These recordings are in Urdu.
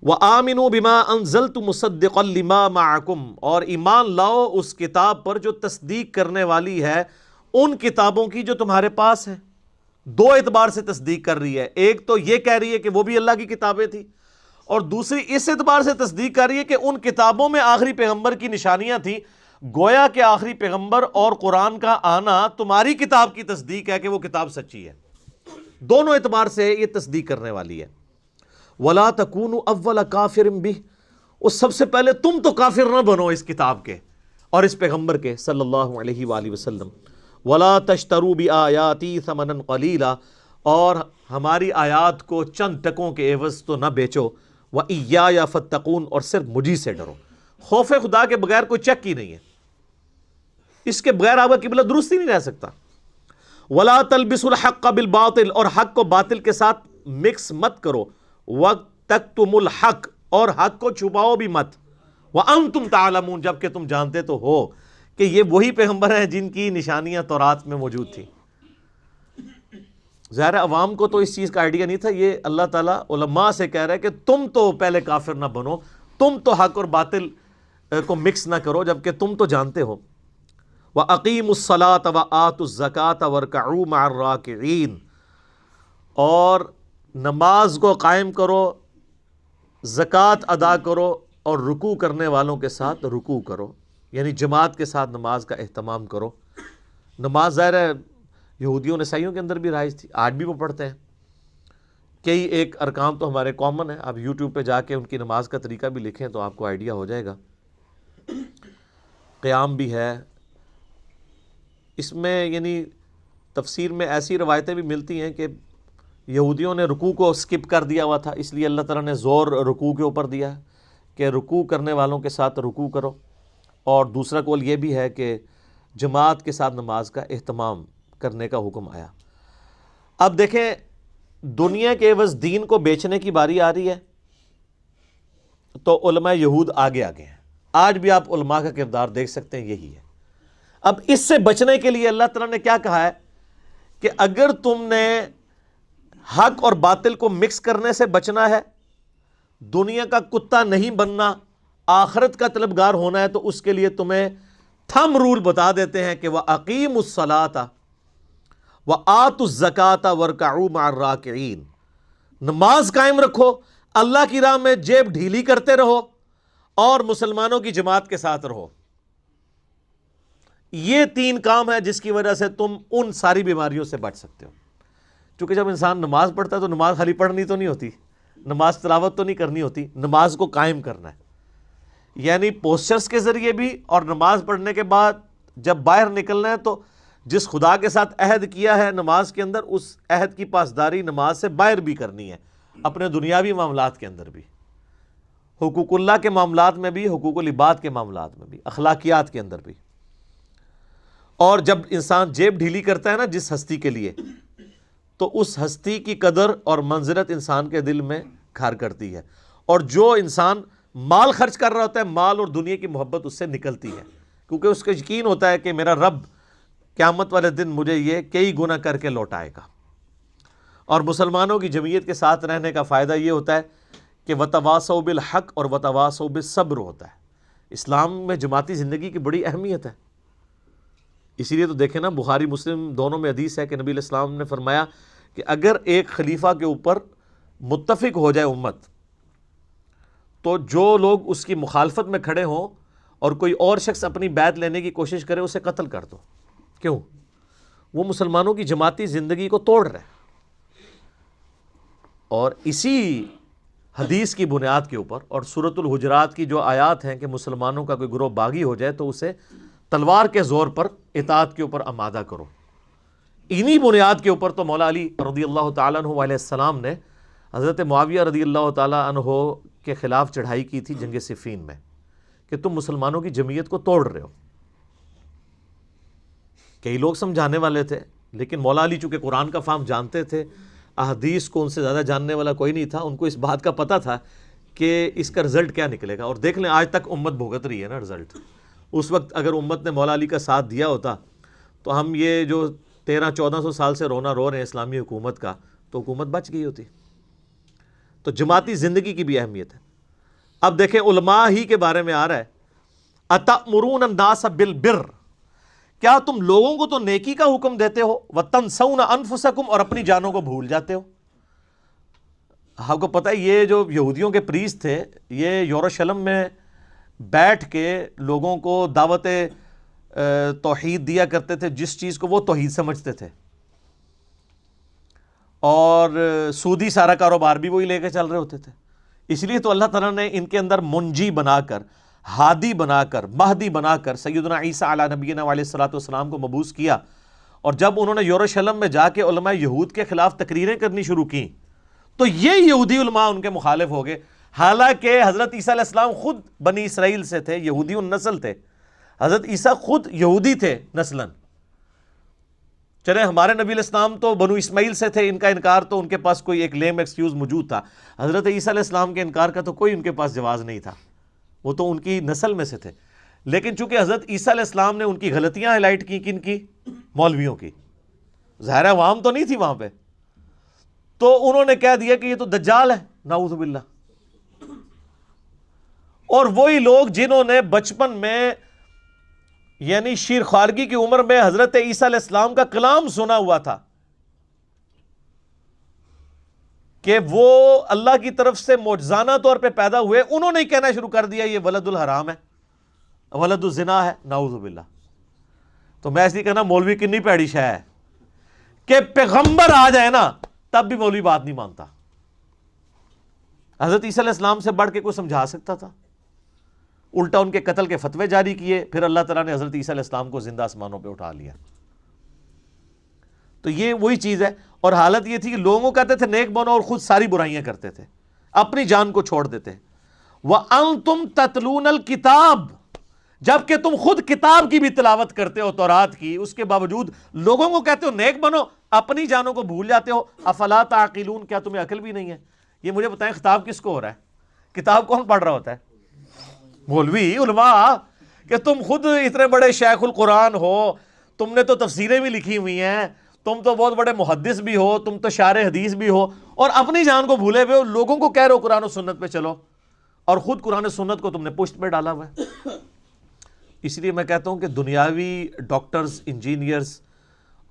وَآمِنُوا بِمَا أَنزَلْتُ مُصَدِّقًا لِمَا مَعَكُمْ، اور ایمان لاؤ اس کتاب پر جو تصدیق کرنے والی ہے ان کتابوں کی جو تمہارے پاس ہیں۔ دو اعتبار سے تصدیق کر رہی ہے، ایک تو یہ کہہ رہی ہے کہ وہ بھی اللہ کی کتابیں تھیں، اور دوسری اس اعتبار سے تصدیق کر رہی ہے کہ ان کتابوں میں آخری پیغمبر کی نشانیاں تھیں، گویا کہ آخری پیغمبر اور قرآن کا آنا تمہاری کتاب کی تصدیق ہے کہ وہ کتاب سچی ہے۔ دونوں اعتبار سے یہ تصدیق کرنے والی ہے۔ وَلَا تَكُونُوا أَوَّلَ كَافِرٍ بِهِ، اور سب سے پہلے تم تو کافر نہ بنو اس کتاب کے اور اس پیغمبر کے صلی اللہ علیہ وآلہ وسلم۔ وَلَا تَشْتَرُوا بِآيَاتِي ثَمَنًا قَلِيلًا، اور ہماری آیات کو چند ٹکوں کے عوض تو نہ بیچو۔ وَإِيَّايَ فَاتَّقُونِ، اور صرف مجھی سے ڈرو۔ خوف خدا کے بغیر کوئی چک ہی نہیں ہے، اس کے بغیر آپ کا قبلہ درست ہی نہیں رہ سکتا۔ وَلَا تَلْبِسُوا الْحَقَّ بِالْبَاطِلِ، اور حق کو باطل کے ساتھ مکس مت کرو۔ وَتَكْتُمُوا الْحَقَّ، اور حق کو چھپاؤ بھی مت۔ وَأَنْتُمْ تَعْلَمُونَ، جبکہ تم جانتے تو ہو کہ یہ وہی پیغمبر ہیں جن کی نشانیاں تورات میں موجود تھیں۔ ظاہر عوام کو تو اس چیز کا آئیڈیا نہیں تھا، یہ اللہ تعالیٰ علماء سے کہہ رہا ہے کہ تم تو پہلے کافر نہ بنو، تم تو حق اور باطل کو مکس نہ کرو، جبکہ تم تو جانتے ہو۔ وَأَقِيمُوا الصَّلَاةَ وَآتُوا الزَّكَاةَ وَارْكَعُوا مَعَ الرَّاكِعِينَ، اور نماز کو قائم کرو، زکوٰۃ ادا کرو، اور رکوع کرنے والوں کے ساتھ رکوع کرو، یعنی جماعت کے ساتھ نماز کا اہتمام کرو۔ نماز ظاہر ہے یہودیوں عیسائیوں کے اندر بھی رائج تھی، آج بھی وہ پڑھتے ہیں۔ کئی ایک ارکان تو ہمارے کامن ہیں، آپ یوٹیوب پہ جا کے ان کی نماز کا طریقہ بھی لکھیں تو آپ کو آئیڈیا ہو جائے گا۔ قیام بھی ہے اس میں، یعنی تفسیر میں ایسی روایتیں بھی ملتی ہیں کہ یہودیوں نے رکوع کو سکپ کر دیا ہوا تھا، اس لیے اللہ تعالیٰ نے زور رکوع کے اوپر دیا کہ رکوع کرنے والوں کے ساتھ رکوع کرو، اور دوسرا قول یہ بھی ہے کہ جماعت کے ساتھ نماز کا اہتمام کرنے کا حکم آیا۔ اب دیکھیں دنیا کے عوض دین کو بیچنے کی باری آ رہی ہے تو علماء یہود آگے آگے ہیں۔ آج بھی آپ علماء کا کردار دیکھ سکتے ہیں، یہی ہے۔ اب اس سے بچنے کے لیے اللہ تعالیٰ نے کیا کہا ہے کہ اگر تم نے حق اور باطل کو مکس کرنے سے بچنا ہے، دنیا کا کتا نہیں بننا، آخرت کا طلبگار ہونا ہے، تو اس کے لیے تمہیں تھم رول بتا دیتے ہیں کہ وَأَقِيمُوا الصَّلَاةَ وَآتُوا الزَّكَاةَ وَارْكَعُوا مَعَ الرَّاكِعِينَ، نماز قائم رکھو، اللہ کی راہ میں جیب ڈھیلی کرتے رہو، اور مسلمانوں کی جماعت کے ساتھ رہو۔ یہ تین کام ہے جس کی وجہ سے تم ان ساری بیماریوں سے بچ سکتے ہو۔ چونکہ جب انسان نماز پڑھتا ہے تو نماز خالی پڑھنی تو نہیں ہوتی، نماز تلاوت تو نہیں کرنی ہوتی، نماز کو قائم کرنا ہے، یعنی پوسچرز کے ذریعے بھی، اور نماز پڑھنے کے بعد جب باہر نکلنا ہے تو جس خدا کے ساتھ عہد کیا ہے نماز کے اندر، اس عہد کی پاسداری نماز سے باہر بھی کرنی ہے، اپنے دنیاوی معاملات کے اندر بھی، حقوق اللہ کے معاملات میں بھی، حقوق العباد کے معاملات میں بھی، اخلاقیات کے اندر بھی۔ اور جب انسان جیب ڈھیلی کرتا ہے نا جس ہستی کے لیے، تو اس ہستی کی قدر اور منزلت انسان کے دل میں گھر کرتی ہے، اور جو انسان مال خرچ کر رہا ہوتا ہے، مال اور دنیا کی محبت اس سے نکلتی ہے، کیونکہ اس کا یقین ہوتا ہے کہ میرا رب قیامت والے دن مجھے یہ کئی گنا کر کے لوٹائے گا۔ اور مسلمانوں کی جمعیت کے ساتھ رہنے کا فائدہ یہ ہوتا ہے کہ وَتَوَاصَوْا بِالْحَقِّ اور وَتَوَاصَوْا بِالصَّبْرِ ہوتا ہے۔ اسلام میں جماعتی زندگی کی بڑی اہمیت ہے، اسی لیے تو دیکھیں نا بخاری مسلم دونوں میں حدیث ہے کہ نبی علیہ السلام نے فرمایا کہ اگر ایک خلیفہ کے اوپر متفق ہو جائے امت، تو جو لوگ اس کی مخالفت میں کھڑے ہوں اور کوئی اور شخص اپنی بیعت لینے کی کوشش کرے، اسے قتل کر دو۔ کیوں؟ وہ مسلمانوں کی جماعتی زندگی کو توڑ رہے ہیں۔ اور اسی حدیث کی بنیاد کے اوپر اور سورۃ الحجرات کی جو آیات ہیں کہ مسلمانوں کا کوئی گروہ باغی ہو جائے تو اسے تلوار کے زور پر اطاعت کے اوپر آمادہ کرو، انہی بنیاد کے اوپر تو مولا علی رضی اللہ تعالیٰ عنہ علیہ السلام نے حضرت معاویہ رضی اللہ تعالیٰ عنہ کے خلاف چڑھائی کی تھی جنگ صفین میں، کہ تم مسلمانوں کی جمعیت کو توڑ رہے ہو۔ کئی لوگ سمجھانے والے تھے، لیکن مولا علی چونکہ قرآن کا فہم جانتے تھے، احادیث کو ان سے زیادہ جاننے والا کوئی نہیں تھا، ان کو اس بات کا پتہ تھا کہ اس کا رزلٹ کیا نکلے گا۔ اور دیکھ لیں آج تک امت بھگت رہی ہے نا رزلٹ۔ اس وقت اگر امت نے مولا علی کا ساتھ دیا ہوتا تو ہم یہ جو 1300-1400 سال سے رونا رو رہے ہیں اسلامی حکومت کا، تو حکومت بچ گئی ہوتی۔ تو جماعتی زندگی کی بھی اہمیت ہے۔ اب دیکھیں علماء ہی کے بارے میں آ رہا ہے، اتأمرون الناس بالبر، کیا تم لوگوں کو تو نیکی کا حکم دیتے ہو، وتنسون انفسکم، اور اپنی جانوں کو بھول جاتے ہو۔ آپ کو پتہ ہے یہ جو یہودیوں کے پریسٹ تھے، یہ یروشلم میں بیٹھ کے لوگوں کو دعوت توحید دیا کرتے تھے، جس چیز کو وہ توحید سمجھتے تھے، اور سودی سارا کاروبار بھی وہی لے کے چل رہے ہوتے تھے۔ اس لیے تو اللہ تعالیٰ نے ان کے اندر منجی بنا کر، ہادی بنا کر، مہدی بنا کر سیدنا عیسیٰ علیہ نبینا علیہ الصلوۃ والسلام کو مبعوث کیا، اور جب انہوں نے یروشلم میں جا کے علماء یہود کے خلاف تقریریں کرنی شروع کی تو یہ یہودی علماء ان کے مخالف ہو گئے، حالانکہ حضرت عیسیٰ علیہ السلام خود بنی اسرائیل سے تھے، یہودی النسل تھے، حضرت عیسیٰ خود یہودی تھے نسلاً۔ چلے ہمارے نبی علیہ السلام تو بنو اسماعیل سے تھے، ان کا انکار تو ان کے پاس کوئی ایک لیم ایکسکیوز موجود تھا، حضرت عیسیٰ علیہ السلام کے انکار کا تو کوئی ان کے پاس جواز نہیں تھا، وہ تو ان کی نسل میں سے تھے۔ لیکن چونکہ حضرت عیسیٰ علیہ السلام نے ان کی غلطیاں ہائی لائٹ کی، کن کی؟ مولویوں کی، ظاہر ہے عوام تو نہیں تھی وہاں پہ، تو انہوں نے کہہ دیا کہ یہ تو دجال ہے، نعوذ باللہ۔ اور وہی لوگ جنہوں نے بچپن میں یعنی شیر خارگی کی عمر میں حضرت عیسیٰ علیہ السلام کا کلام سنا ہوا تھا کہ وہ اللہ کی طرف سے معجزانہ طور پہ پیدا ہوئے، انہوں نے کہنا شروع کر دیا یہ ولد الحرام ہے، ولد الزنا ہے، نعوذ باللہ۔ تو میں اس لیے کہنا مولوی کنی پیڑی شے ہے کہ پیغمبر آ جائے نا تب بھی مولوی بات نہیں مانتا۔ حضرت عیسیٰ علیہ السلام سے بڑھ کے کوئی سمجھا سکتا تھا؟ الٹا ان کے قتل کے فتوے جاری کیے، پھر اللہ تعالیٰ نے حضرت عیسیٰ علیہ السلام کو زندہ آسمانوں پہ اٹھا لیا۔ تو یہ وہی چیز ہے، اور حالت یہ تھی کہ لوگوں کو کہتے تھے نیک بنو اور خود ساری برائیاں کرتے تھے، اپنی جان کو چھوڑ دیتے۔ وَأَنْتُمْ تَتْلُونَ الْكِتَابَ، جبکہ تم خود کتاب کی بھی تلاوت کرتے ہو، تورات کی، اس کے باوجود لوگوں کو کہتے ہو نیک بنو، اپنی جانوں کو بھول جاتے ہو۔ افلا تعقلون، کیا تمہیں عقل بھی نہیں ہے؟ یہ مجھے بتائیں خطاب کس کو ہو رہا ہے؟ کتاب کون پڑھ رہا ہوتا ہے؟ مولوی، علماء، کہ تم خود اتنے بڑے شیخ القرآن ہو، تم نے تو تفسیریں بھی لکھی ہوئی ہیں، تم تو بہت بڑے محدث بھی ہو، تم تو شارح حدیث بھی ہو، اور اپنی جان کو بھولے ہوئے ہو، لوگوں کو کہہ رہے ہو قرآن و سنت پہ چلو، اور خود قرآن و سنت کو تم نے پشت پہ ڈالا ہوا ہے۔ اس لیے میں کہتا ہوں کہ دنیاوی ڈاکٹرز، انجینئرز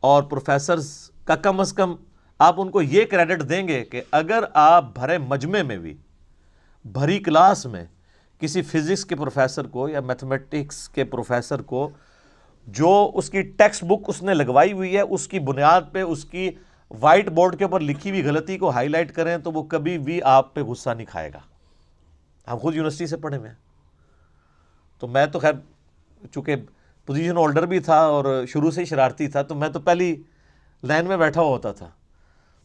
اور پروفیسرز کا کم از کم آپ ان کو یہ کریڈٹ دیں گے کہ اگر آپ بھرے مجمع میں بھی، بھری کلاس میں کسی فزکس کے پروفیسر کو یا میتھمیٹکس کے پروفیسر کو جو اس کی ٹیکسٹ بک اس نے لگوائی ہوئی ہے اس کی بنیاد پہ اس کی وائٹ بورڈ کے اوپر لکھی ہوئی غلطی کو ہائی لائٹ کریں تو وہ کبھی بھی آپ پہ غصہ نہیں کھائے گا۔ ہم خود یونیورسٹی سے پڑھے ہوئے ہیں، تو میں تو خیر چونکہ پوزیشن ہولڈر بھی تھا اور شروع سے ہی شرارتی تھا، تو میں تو پہلی لائن میں بیٹھا ہوا ہوتا تھا،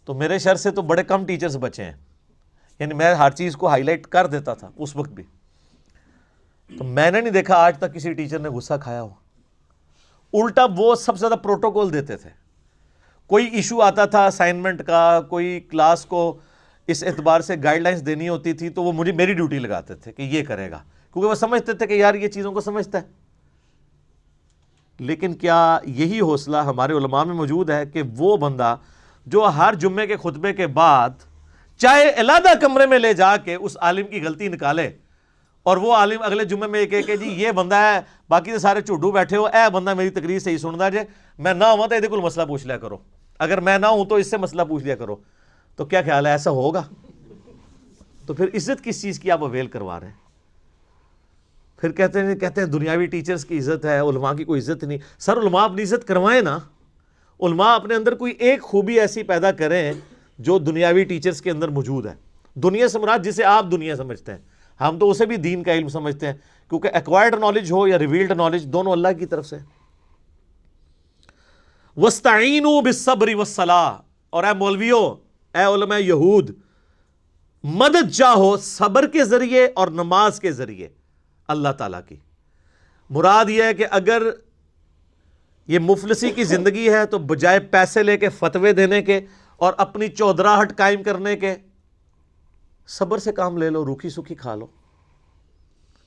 تو میرے شر سے تو بڑے کم ٹیچرز بچے ہیں، یعنی میں ہر چیز کو ہائی لائٹ کر دیتا تھا اس وقت بھی، تو میں نے نہیں دیکھا آج تک کسی ٹیچر نے غصہ کھایا ہو۔ الٹا وہ سب سے زیادہ پروٹوکول دیتے تھے، کوئی ایشو آتا تھا اسائنمنٹ کا، کوئی کلاس کو اس اعتبار سے گائیڈ لائنس دینی ہوتی تھی تو وہ مجھے میری ڈیوٹی لگاتے تھے کہ یہ کرے گا، کیونکہ وہ سمجھتے تھے کہ یار یہ چیزوں کو سمجھتا ہے۔ لیکن کیا یہی حوصلہ ہمارے علماء میں موجود ہے کہ وہ بندہ جو ہر جمعے کے خطبے کے بعد چاہے علیحدہ کمرے میں لے جا کے اس عالم کی غلطی نکالے، اور وہ عالم اگلے جمعے میں کہے کہ جی یہ بندہ ہے، باقی تو سارے جھوٹو بیٹھے ہو، اے بندہ میری تقریر صحیح سندا جے، میں نہ ہوں تو یہ کوئی مسئلہ پوچھ لیا کرو، اگر میں نہ ہوں تو اس سے مسئلہ پوچھ لیا کرو، تو کیا خیال ہے ایسا ہوگا؟ تو پھر عزت کس چیز کی آپ اویل کروا رہے ہیں؟ پھر کہتے ہیں دنیاوی ٹیچرز کی عزت ہے، علماء کی کوئی عزت نہیں۔ سر علماء اپنی عزت کروائیں نا، علماء اپنے اندر کوئی ایک خوبی ایسی پیدا کریں جو دنیاوی ٹیچرز کے اندر موجود ہے۔ دنیا سے مراد جسے آپ دنیا سمجھتے ہیں، ہم تو اسے بھی دین کا علم سمجھتے ہیں، کیونکہ ایکوائرڈ نالج ہو یا ریویلڈ نالج دونوں اللہ کی طرف سے۔ وَاسْتَعِینُوا بِالصَّبْرِ وَالصَّلَاةِ، اور اے مولویو، اے علماء یہود، مدد چاہو صبر کے ذریعے اور نماز کے ذریعے اللہ تعالیٰ کی۔ مراد یہ ہے کہ اگر یہ مفلسی کی زندگی ہے تو بجائے پیسے لے کے فتوے دینے کے اور اپنی چودراہٹ قائم کرنے کے، صبر سے کام لے لو، روکھی سکھی کھا لو۔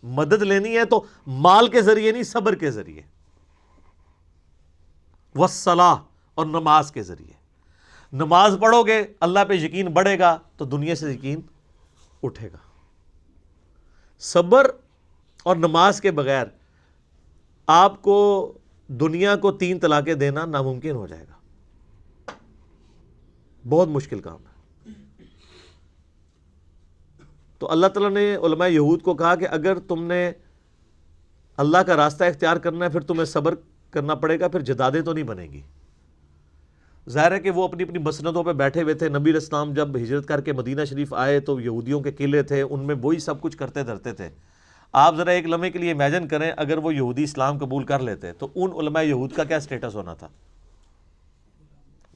مدد لینی ہے تو مال کے ذریعے نہیں، صبر کے ذریعے، والصلاۃ، اور نماز کے ذریعے۔ نماز پڑھو گے اللہ پہ یقین بڑھے گا تو دنیا سے یقین اٹھے گا۔ صبر اور نماز کے بغیر آپ کو دنیا کو 3 طلاقیں دینا ناممکن ہو جائے گا، بہت مشکل کام ہے۔ تو اللہ تعالیٰ نے علماء یہود کو کہا کہ اگر تم نے اللہ کا راستہ اختیار کرنا ہے پھر تمہیں صبر کرنا پڑے گا، پھر جدادیں تو نہیں بنے گی۔ ظاہر ہے کہ وہ اپنی اپنی مسندوں پہ بیٹھے ہوئے تھے۔ نبی علیہ السلام جب ہجرت کر کے مدینہ شریف آئے تو یہودیوں کے قلعے تھے، ان میں وہی سب کچھ کرتے دھرتے تھے۔ آپ ذرا ایک لمحے کے لیے امیجن کریں اگر وہ یہودی اسلام قبول کر لیتے تو ان علماء یہود کا کیا سٹیٹس ہونا تھا۔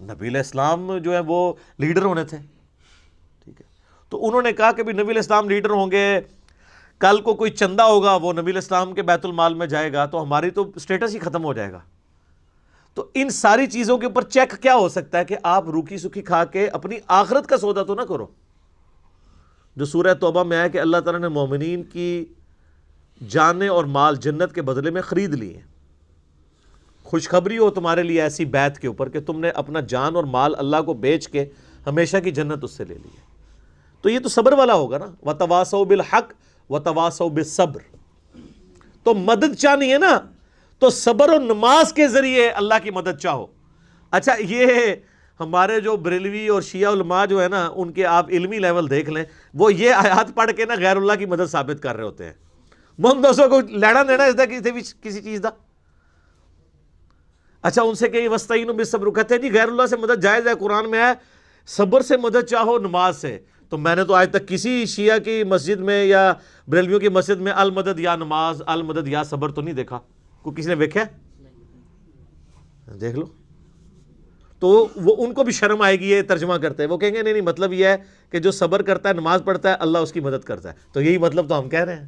نبی علیہ السلام جو ہے وہ لیڈر ہونے تھے، ٹھیک ہے۔ تو انہوں نے کہا کہ بھی نبی علیہ السلام لیڈر ہوں گے، کل کو کوئی چندہ ہوگا وہ نبی علیہ السلام کے بیت المال میں جائے گا تو ہماری تو سٹیٹس ہی ختم ہو جائے گا۔ تو ان ساری چیزوں کے اوپر چیک کیا ہو سکتا ہے کہ آپ روکھی سکھی کھا کے اپنی آخرت کا سودا تو نہ کرو۔ جو سورہ توبہ میں آیا کہ اللہ تعالیٰ نے مومنین کی جانیں اور مال جنت کے بدلے میں خرید لیے۔ خوشخبری ہو تمہارے لیے ایسی بیعت کے اوپر کہ تم نے اپنا جان اور مال اللہ کو بیچ کے ہمیشہ کی جنت اس سے لے لی ہے۔ تو یہ تو صبر والا ہوگا نا، وَتَوَاصَوْا بِالْحَقِّ وَتَوَاصَوْا بِالصَّبْرِ۔ تو مدد چاہنی ہے نا تو صبر و نماز کے ذریعے اللہ کی مدد چاہو۔ اچھا یہ ہمارے جو بریلوی اور شیعہ علماء جو ہے نا ان کے آپ علمی لیول دیکھ لیں، وہ یہ آیات پڑھ کے نا غیر اللہ کی مدد ثابت کر رہے ہوتے ہیں۔ محمد دوستوں کو لینا دینا اس دا کسی چیز دا۔ اچھا ان سے کہ وَاسْتَعِینُوا بِالصَّبْرِ، کہتے ہیں جی غیر اللہ سے مدد جائز ہے، قرآن میں ہے صبر سے مدد چاہو نماز سے۔ تو میں نے تو آج تک کسی شیعہ کی مسجد میں یا بریلویوں کی مسجد میں المدد یا نماز المدد یا صبر تو نہیں دیکھا۔ کوئی کسی نے دیکھا؟ دیکھ لو۔ تو وہ ان کو بھی شرم آئے گی یہ ترجمہ کرتے ہیں، وہ کہیں گے نہیں مطلب یہ ہے کہ جو صبر کرتا ہے نماز پڑھتا ہے اللہ اس کی مدد کرتا ہے۔ تو یہی مطلب تو ہم کہہ رہے ہیں،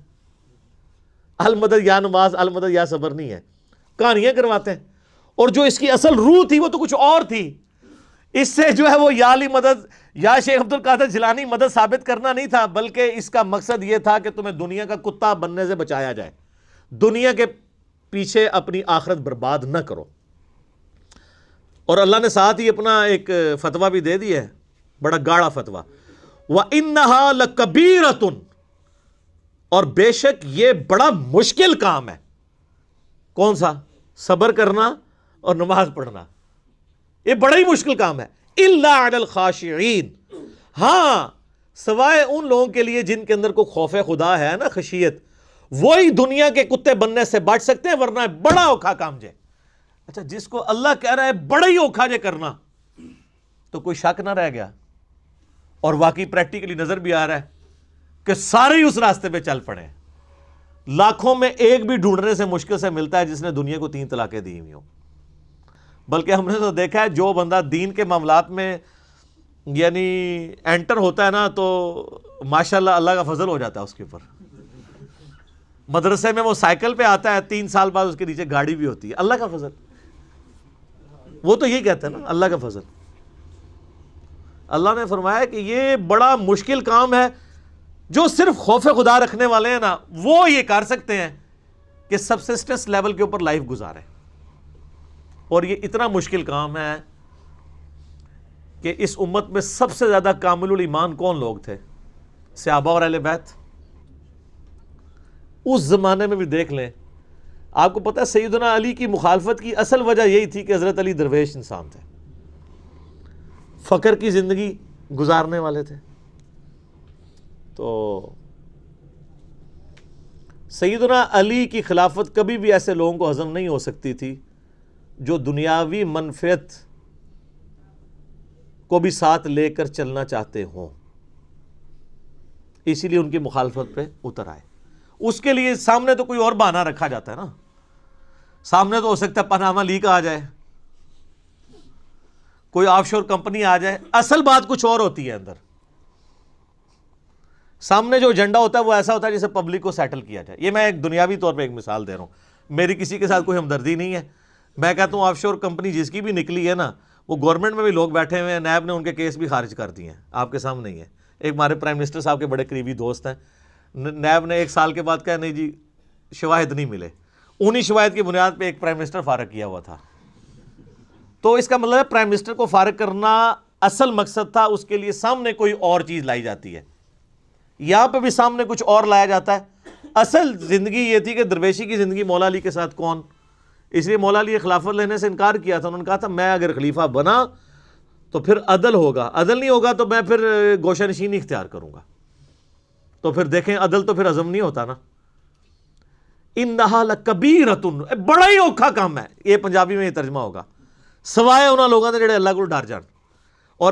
المدد یا نماز المدد یا صبر نہیں ہے، کہانیاں کرواتے ہیں۔ اور جو اس کی اصل روح تھی وہ تو کچھ اور تھی۔ اس سے جو ہے وہ یا علی مدد یا شیخ عبد القادر جیلانی مدد ثابت کرنا نہیں تھا، بلکہ اس کا مقصد یہ تھا کہ تمہیں دنیا کا کتا بننے سے بچایا جائے، دنیا کے پیچھے اپنی آخرت برباد نہ کرو۔ اور اللہ نے ساتھ ہی اپنا ایک فتویٰ بھی دے دیا ہے، بڑا گاڑا فتویٰ، وَإِنَّهَا لَكَبِيرَةٌ، اور بے شک یہ بڑا مشکل کام ہے۔ کون سا؟ صبر کرنا اور نماز پڑھنا، یہ بڑا ہی مشکل کام ہے۔ إِلَّا عَلَى الْخَاشِعِينَ، ہاں سوائے ان لوگوں کے لیے جن کے اندر کو خوف خدا ہے نا، خشیت، وہی دنیا کے کتے بننے سے بچ سکتے ہیں، ورنہ بڑا اوکھا کام جے۔ اچھا جس کو اللہ کہہ رہا ہے بڑا ہی اوکھا جے کرنا، تو کوئی شک نہ رہ گیا، اور واقعی پریکٹیکلی نظر بھی آ رہا ہے کہ سارے ہی اس راستے پہ چل پڑے ہیں۔ لاکھوں میں ایک بھی ڈھونڈنے سے مشکل سے ملتا ہے جس نے دنیا کو 3 طلاقیں دی ہوئی ہوں۔ بلکہ ہم نے تو دیکھا ہے جو بندہ دین کے معاملات میں یعنی انٹر ہوتا ہے نا تو ماشاءاللہ اللہ کا فضل ہو جاتا ہے اس کے اوپر۔ مدرسے میں وہ سائیکل پہ آتا ہے، 3 سال بعد اس کے نیچے گاڑی بھی ہوتی ہے، اللہ کا فضل۔ وہ تو یہی کہتا ہے نا، اللہ کا فضل۔ اللہ نے فرمایا کہ یہ بڑا مشکل کام ہے، جو صرف خوف خدا رکھنے والے ہیں نا وہ یہ کر سکتے ہیں کہ سبسسٹنس لیول کے اوپر لائف گزاریں۔ اور یہ اتنا مشکل کام ہے کہ اس امت میں سب سے زیادہ کامل الایمان کون لوگ تھے؟ صحابہ اور اہل بیت۔ اس زمانے میں بھی دیکھ لیں، آپ کو پتہ ہے سیدنا علی کی مخالفت کی اصل وجہ یہی تھی کہ حضرت علی درویش انسان تھے، فقر کی زندگی گزارنے والے تھے۔ تو سیدنا علی کی خلافت کبھی بھی ایسے لوگوں کو ہضم نہیں ہو سکتی تھی جو دنیاوی منفعت کو بھی ساتھ لے کر چلنا چاہتے ہوں، اسی لیے ان کی مخالفت پہ اتر آئے۔ اس کے لیے سامنے تو کوئی اور بہانہ رکھا جاتا ہے نا، سامنے تو ہو سکتا ہے پاناما لیک آ جائے، کوئی آف شور کمپنی آ جائے، اصل بات کچھ اور ہوتی ہے اندر۔ سامنے جو ایجنڈا ہوتا ہے وہ ایسا ہوتا ہے جسے پبلک کو سیٹل کیا جائے۔ یہ میں ایک دنیاوی طور پہ ایک مثال دے رہا ہوں، میری کسی کے ساتھ کوئی ہمدردی نہیں ہے، میں کہتا ہوں آف شور کمپنی جس کی بھی نکلی ہے نا، وہ گورنمنٹ میں بھی لوگ بیٹھے ہوئے ہیں، نیب نے ان کے کیس بھی خارج کر دیے ہیں، آپ کے سامنے ہی ہے۔ ایک ہمارے پرائم منسٹر صاحب کے بڑے قریبی دوست ہیں، نیب نے 1 سال کے بعد کہا نہیں جی شواہد نہیں ملے، انہی شواہد کی بنیاد پہ ایک پرائم منسٹر فارغ کیا ہوا تھا۔ تو اس کا مطلب ہے پرائم منسٹر کو فارغ کرنا اصل مقصد تھا، اس کے لیے سامنے کوئی اور چیز لائی جاتی ہے، یہاں پہ بھی سامنے کچھ اور لایا جاتا ہے، اصل زندگی یہ تھی کہ درویشی کی زندگی مولا علی کے ساتھ کون، اس لیے مولا علی خلافت لینے سے انکار کیا تھا. انہوں نے کہا تھا میں اگر خلیفہ بنا تو پھر عدل ہوگا، عدل نہیں ہوگا تو میں پھر گوشہ نشینی اختیار کروں گا. تو پھر دیکھیں عدل تو پھر عزم نہیں ہوتا نا. انہا لکبیرۃ، بڑا ہی اوکھا کام ہے. یہ پنجابی میں یہ ترجمہ ہوگا، سوائے انہاں لوگوں نے جڑے اللہ کو ڈر جان.